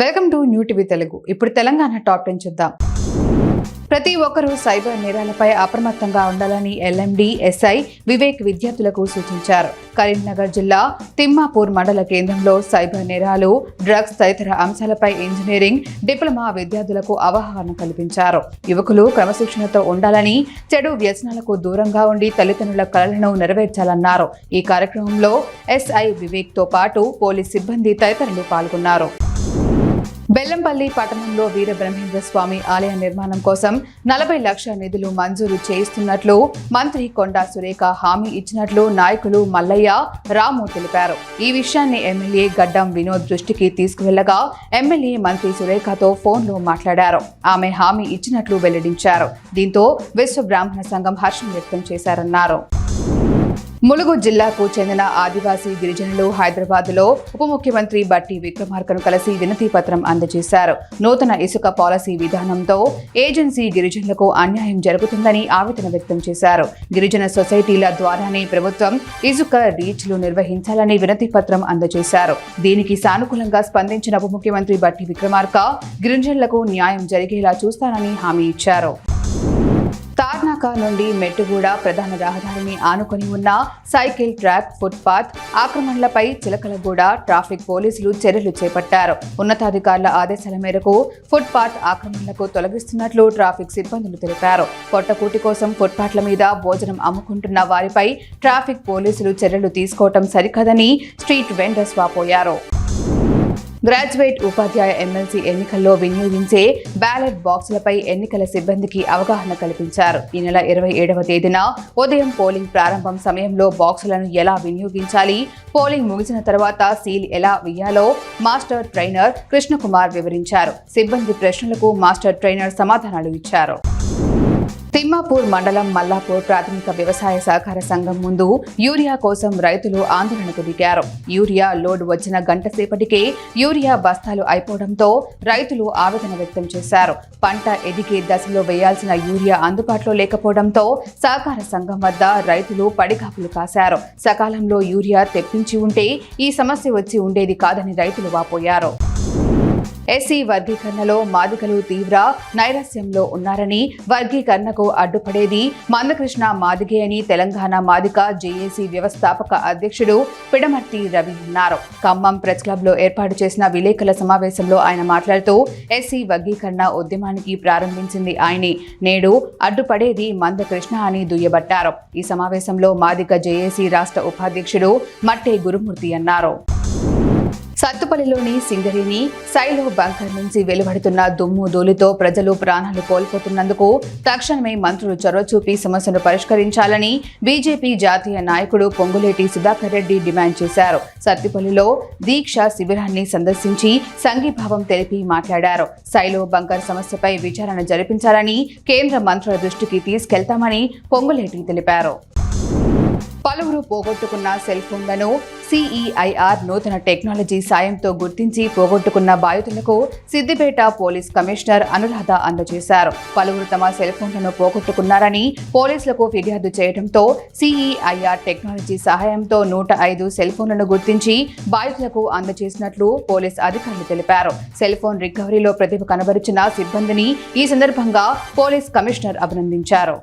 Welcome to new TV Telugu. ఇప్పుడు Telangana top 10 చూద్దాం. ప్రతి ఒక్కరూ సైబర్ నేరాలపై అప్రమత్తంగా ఉండాలని ఎల్ఎండి ఎస్ఐ వివేక్ విద్యార్థులకు సూచించారు. కరీంనగర్ జిల్లా తిమ్మాపూర్ మండల కేంద్రంలో సైబర్ నేరాలు, డ్రగ్స్ తదితర అంశాలపై ఇంజనీరింగ్, డిప్లొమా విద్యార్థులకు అవగాహన కల్పించారు. యువకులు క్రమశిక్షణతో ఉండాలని, చెడు వ్యసనాలకు దూరంగా ఉండి తల్లిదండ్రుల కలలను నెరవేర్చాలన్నారు. ఈ కార్యక్రమంలో ఎస్ఐ వివేక్ తో పాటు పోలీస్ సిబ్బంది తదితరులు పాల్గొన్నారు. బెల్లంపల్లి పట్టణంలో వీరబ్రహ్మేంద్ర స్వామి ఆలయ నిర్మాణం కోసం 40 లక్షల నిధులు మంజూరు చేయిస్తున్నట్లు మంత్రి కొండా సురేఖ హామీ ఇచ్చినట్లు నాయకులు మల్లయ్య, రాము తెలిపారు. ఈ విషయాన్ని ఎమ్మెల్యే గడ్డం వినోద్ దృష్టికి తీసుకువెళ్లగా ఎమ్మెల్యే మంత్రి సురేఖతో ఫోన్లో మాట్లాడారు. ఆమె హామీ ఇచ్చినట్లు వెల్లడించారు. దీంతో విశ్వ బ్రాహ్మణ సంఘం హర్షం వ్యక్తం చేశారన్నారు. ములుగు జిల్లాకు చెందిన ఆదివాసీ గిరిజనులు హైదరాబాద్లో ఉప ముఖ్యమంత్రి బట్టి విక్రమార్కను కలిసి వినతి పత్రం అందజేశారు. నూతన ఇసుక పాలసీ విధానంతో ఏజెన్సీ గిరిజనులకు అన్యాయం జరుగుతుందని ఆవేదన వ్యక్తం చేశారు. గిరిజన సొసైటీల ద్వారానే ప్రభుత్వం ఇసుక రీచ్లు నిర్వహించాలని వినతి పత్రం అందజేశారు. దీనికి సానుకూలంగా స్పందించిన ఉప ముఖ్యమంత్రి బట్టి విక్రమార్క గిరిజనులకు న్యాయం జరిగేలా చూస్తానని హామీ ఇచ్చారు. తార్నాక నుండి మెట్టుగూడ ప్రధాన రహదారిని ఆనుకొని ఉన్న సైకిల్ ట్రాక్, ఫుట్పాత్ ఆక్రమణలపై చిలకలగూడ ట్రాఫిక్ పోలీసులు చర్యలు చేపట్టారు. ఉన్నతాధికారుల ఆదేశాల మేరకు ఫుట్పాత్ ఆక్రమణలకు తొలగిస్తున్నట్లు ట్రాఫిక్ సిబ్బందులు తెలిపారు. పొట్టకూటి కోసం ఫుట్పాత్ల మీద భోజనం అమ్ముకుంటున్న వారిపై ట్రాఫిక్ పోలీసులు చర్యలు తీసుకోవటం సరికాదని స్ట్రీట్ వెండర్స్ వాపోయారు. గ్రాడ్యుయేట్ ఉపాధ్యాయ ఎమ్మెల్సీ ఎన్నికల్లో వినియోగించే బ్యాలెట్ బాక్సులపై ఎన్నికల సిబ్బందికి అవగాహన కల్పించారు. ఈ నెల 27వ తేదీన ఉదయం పోలింగ్ ప్రారంభం సమయంలో బాక్సులను ఎలా వినియోగించాలి, పోలింగ్ ముగిసిన తర్వాత సీల్ ఎలా వేయాలో మాస్టర్ ట్రైనర్ కృష్ణకుమార్ వివరించారు. సిబ్బంది ప్రశ్నలకు మాస్టర్ ట్రైనర్ సమాధానాలు ఇచ్చారు. తిమ్మాపూర్ మండలం మల్లాపూర్ ప్రాథమిక వ్యవసాయ సహకార సంఘం ముందు యూరియా కోసం రైతులు ఆందోళనకు దిగారు. యూరియా లోడ్ వచ్చిన గంట సేపటికే యూరియా బస్తాలు అయిపోవడంతో రైతులు ఆవేదన వ్యక్తం చేశారు. పంట ఎదిగే దశలో వేయాల్సిన యూరియా అందుబాటులో లేకపోవడంతో సహకార సంఘం వద్ద రైతులు పడిగాపులు కాశారు. సకాలంలో యూరియా తెప్పించి ఉంటే ఈ సమస్య వచ్చి ఉండేది కాదని రైతులు వాపోయారు. ఎస్సీ వర్గీకరణలో మాదిగలు తీవ్ర నైరాస్యంలో ఉన్నారని, వర్గీకరణకు అడ్డుపడేది మందకృష్ణ మాదిగే అని తెలంగాణ మాదిక జేఏసీ వ్యవస్థాపక అధ్యక్షుడు పిడమర్తి రవి అన్నారు. ఖమ్మం ప్రెస్ క్లబ్ లో ఏర్పాటు చేసిన విలేకరుల సమావేశంలో ఆయన మాట్లాడుతూ ఎస్సీ వర్గీకరణ ఉద్యమానికి ప్రారంభించింది ఆయనే, నేడు అడ్డుపడేది మందకృష్ణ అని దుయ్యబట్టారు. ఈ సమావేశంలో మాదిక జేఏసీ రాష్ట్ర ఉపాధ్యక్షుడు మట్టే గురుమూర్తి అన్నారు. సత్తుపల్లిలోని సింగరేణి సైలో బంకర్ నుంచి వెలువడుతున్న దుమ్ము ధూళితో ప్రజలు ప్రాణాలు కోల్పోతున్నందుకు తక్షణమే మంత్రులు చొరవ చూపి సమస్యను పరిష్కరించాలని బీజేపీ జాతీయ నాయకుడు పొంగులేటి సుధాకర్ రెడ్డి డిమాండ్ చేశారు. సత్తుపల్లిలో దీక్ష శిబిరాన్ని సందర్శించి సంఘీభావం తెలిపి మాట్లాడారు. సైలో బంకర్ సమస్యపై విచారణ జరిపించాలని కేంద్ర మంత్రుల దృష్టికి తీసుకెళ్తామని పొంగులేటి తెలిపారు. పలువురు పోగొట్టుకున్న సెల్ ఫోన్లను సిఈఐఆర్ నూతన టెక్నాలజీ సాయంతో గుర్తించి పోగొట్టుకున్న బాధితులకు సిద్దిపేట పోలీస్ కమిషనర్ అనురాధ అందజేశారు. పలువురు తమ సెల్ ఫోన్లను పోగొట్టుకున్నారని పోలీసులకు ఫిర్యాదు చేయడంతో సిఈఐఆర్ టెక్నాలజీ సహాయంతో 105 సెల్ ఫోన్లను గుర్తించి బాధితులకు అందజేసినట్లు పోలీస్ అధికారులు తెలిపారు. సెల్ ఫోన్ రికవరీలో ప్రతిభ కనబరిచిన సిబ్బందిని ఈ సందర్భంగా పోలీస్ కమిషనర్ అభినందించారు.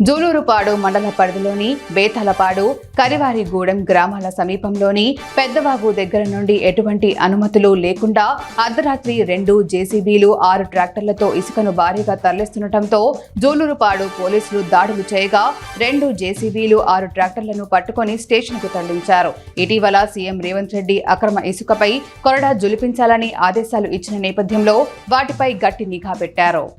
జూలూరుపాడు మండల పరిధిలోని బేతాలపాడు, కరివారిగూడెం గ్రామాల సమీపంలోని పెద్దవాగు దగ్గర నుండి ఎటువంటి అనుమతులు లేకుండా అర్ధరాత్రి 2 జేసీబీలు 6 ట్రాక్టర్లతో ఇసుకను భారీగా తరలిస్తుండటంతో జూలూరుపాడు పోలీసులు దాడులు చేయగా 2 జేసీబీలు 6 ట్రాక్టర్లను పట్టుకొని స్టేషన్కు తరలించారు. ఇటీవల సీఎం రేవంత్ రెడ్డి అక్రమ ఇసుకపై కొరడా జులిపించాలని ఆదేశాలు ఇచ్చిన నేపథ్యంలో వాటిపై గట్టి నిఘా పెట్టారు.